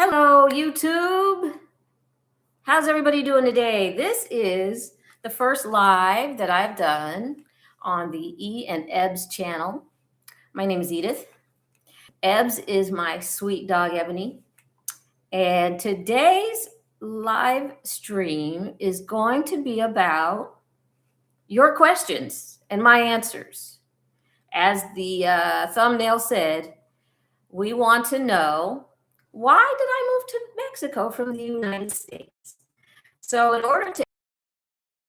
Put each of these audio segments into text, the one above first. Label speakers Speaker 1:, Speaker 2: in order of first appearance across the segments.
Speaker 1: Hello, YouTube. How's everybody doing today? This is the first live that I've done on the E and Ebbs channel. My name is Edith. Ebbs is my sweet dog, Ebony. And today's live stream is going to be about your questions and my answers. As the thumbnail said, we want to know, why did I move to Mexico from the United States? So in order to ask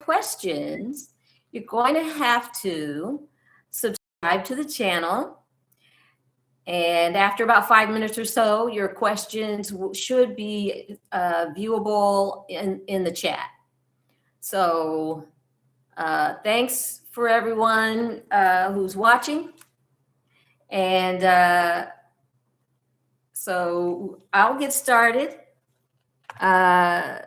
Speaker 1: questions, you're going to have to subscribe to the channel. And after about 5 minutes or so, your questions should be viewable in the chat. So thanks for everyone who's watching. And so I'll get started and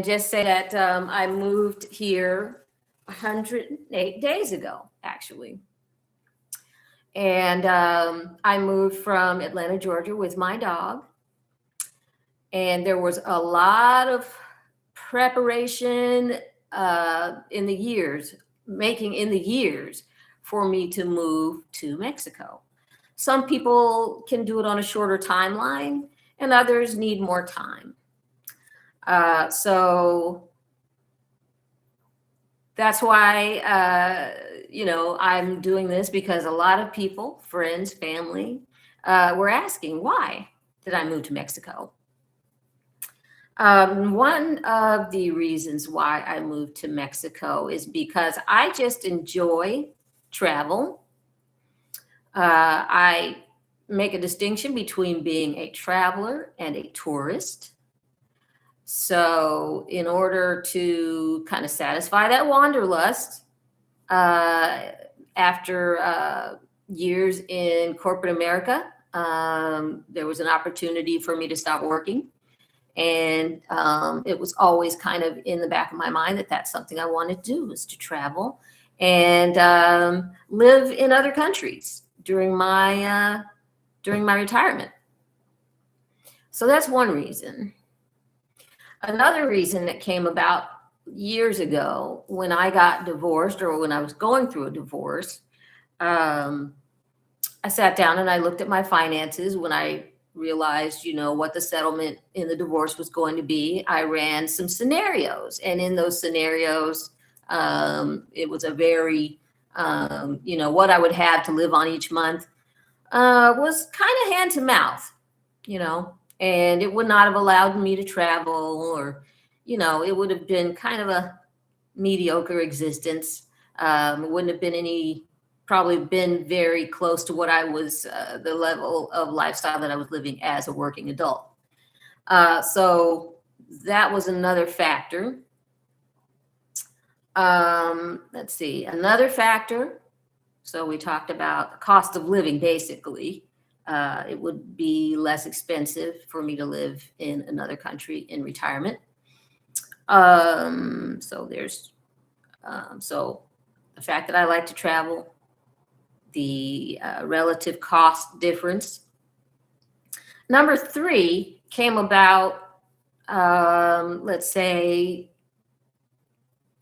Speaker 1: just say that I moved here 108 days ago, actually. And I moved from Atlanta, Georgia with my dog. And there was a lot of preparation in the years for me to move to Mexico. Some people can do it on a shorter timeline, and others need more time. So that's why, I'm doing this, because a lot of people, friends, family, were asking, why did I move to Mexico? One of the reasons why I moved to Mexico is because I just enjoy travel. I make a distinction between being a traveler and a tourist. So in order to kind of satisfy that wanderlust, after years in corporate America, there was an opportunity for me to stop working. And it was always kind of in the back of my mind that that's something I wanted to do, was to travel and live in other countries during my retirement. So that's one reason. Another reason that came about years ago, when I got divorced, or when I was going through a divorce, I sat down and I looked at my finances. When I realized, what the settlement in the divorce was going to be, I ran some scenarios. And in those scenarios, it was a very, what I would have to live on each month was kind of hand to mouth, and it would not have allowed me to travel, or, it would have been kind of a mediocre existence. It wouldn't have been probably been very close to what I was, the level of lifestyle that I was living as a working adult. So that was another factor. Let's see, another factor. So we talked about the cost of living, basically. It would be less expensive for me to live in another country in retirement. So there's, so the fact that I like to travel, the relative cost difference. Number 3 came about, let's say,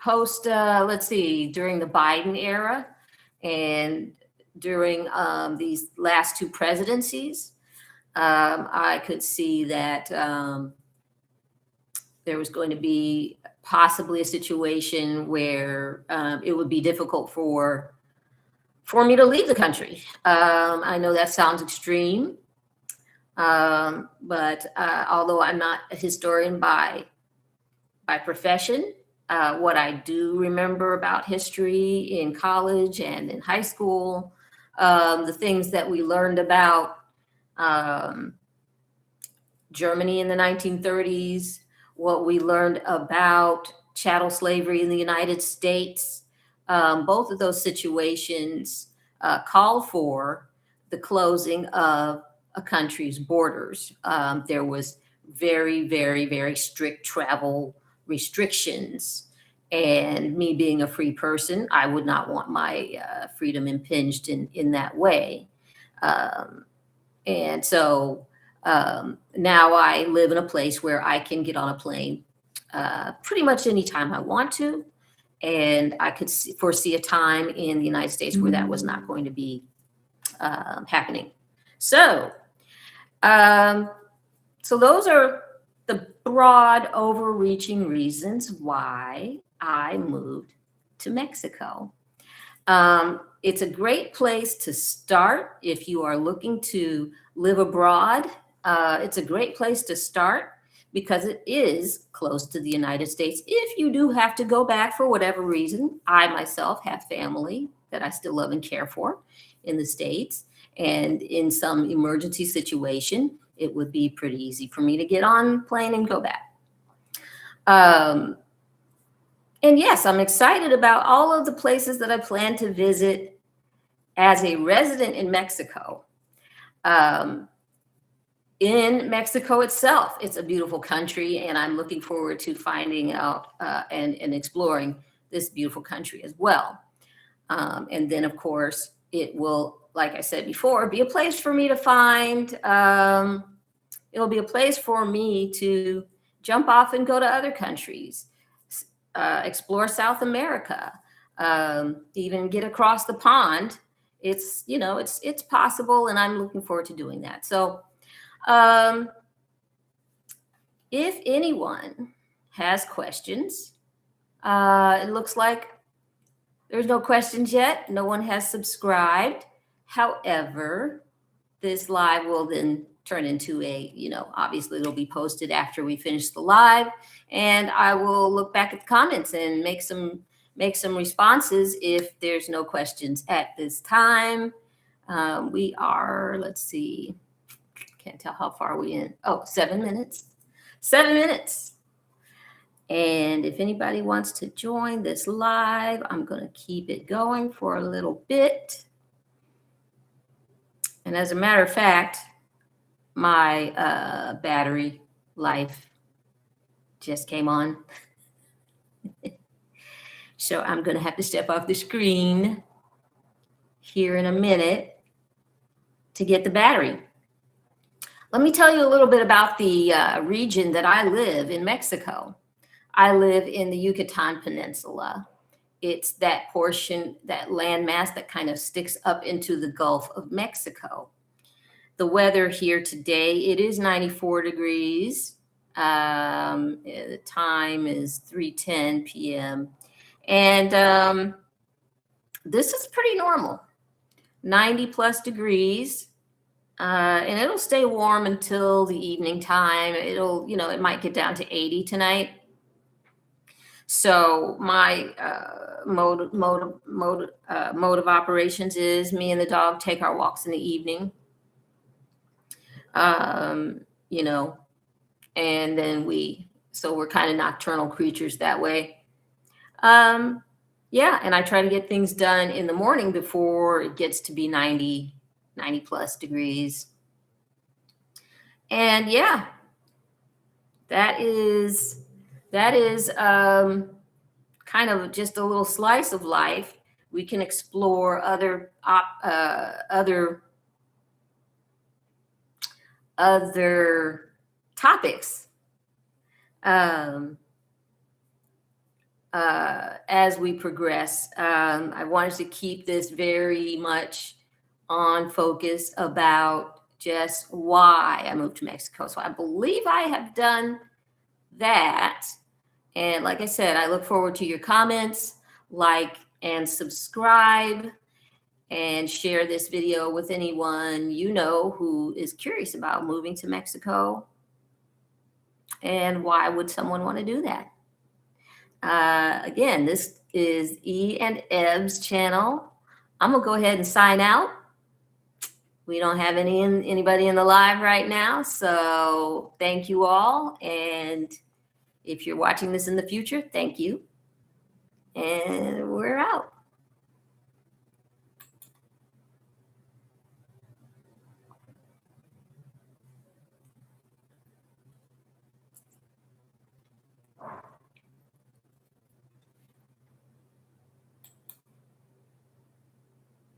Speaker 1: during the Biden era and during these last 2 presidencies. I could see that there was going to be possibly a situation where it would be difficult for me to leave the country. I know that sounds extreme, but although I'm not a historian by profession, what I do remember about history in college and in high school, the things that we learned about Germany in the 1930s, what we learned about chattel slavery in the United States, both of those situations call for the closing of a country's borders. There was very, very, very strict travel restrictions. And me being a free person, I would not want my freedom impinged in that way. And so Now I live in a place where I can get on a plane pretty much anytime I want to. And I could foresee a time in the United States where that was not going to be happening. So, so those are the broad, overreaching reasons why I moved to Mexico. It's a great place to start if you are looking to live abroad. It's a great place to start because it is close to the United States. If you do have to go back for whatever reason, I myself have family that I still love and care for in the States. And in some emergency situation, it would be pretty easy for me to get on a plane and go back. And yes, I'm excited about all of the places that I plan to visit as a resident in Mexico. In Mexico itself, it's a beautiful country, and I'm looking forward to finding out and exploring this beautiful country as well. And then, of course, it will, like I said before, be a place for me to find. It'll be a place for me to jump off and go to other countries, explore South America, even get across the pond. It's, you know, it's possible, and I'm looking forward to doing that. So if anyone has questions, it looks like there's no questions yet. No one has subscribed. However, this live will then turn into a, you know, obviously it'll be posted after we finish the live, and I will look back at the comments and make some responses if there's no questions at this time. We are, let's see, can't tell how far we in. Oh, 7 minutes. 7 minutes. And if anybody wants to join this live, I'm going to keep it going for a little bit. And as a matter of fact, my battery life just came on. So I'm going to have to step off the screen here in a minute to get the battery. Let me tell you a little bit about the region that I live in Mexico. I live in the Yucatan Peninsula. It's that portion, that landmass that kind of sticks up into the Gulf of Mexico. The weather here today, it is 94 degrees. The time is 3:10 p.m. And this is pretty normal, 90 plus degrees. And it'll stay warm until the evening time. It'll, you know, it might get down to 80 tonight. So my mode of operations is me and the dog take our walks in the evening. You know, and then we're kind of nocturnal creatures that way. Yeah, and I try to get things done in the morning before it gets to be 90 plus degrees. And yeah, that is kind of just a little slice of life. We can explore other topics as we progress. I wanted to keep this very much on focus about just why I moved to Mexico. So I believe I have done that. And like I said, I look forward to your comments, like and subscribe, and share this video with anyone you know who is curious about moving to Mexico. And why would someone want to do that? Again, this is E and Eb's channel. I'm gonna go ahead and sign out. We don't have anybody in the live right now, so thank you all. And if you're watching this in the future, thank you. And we're out.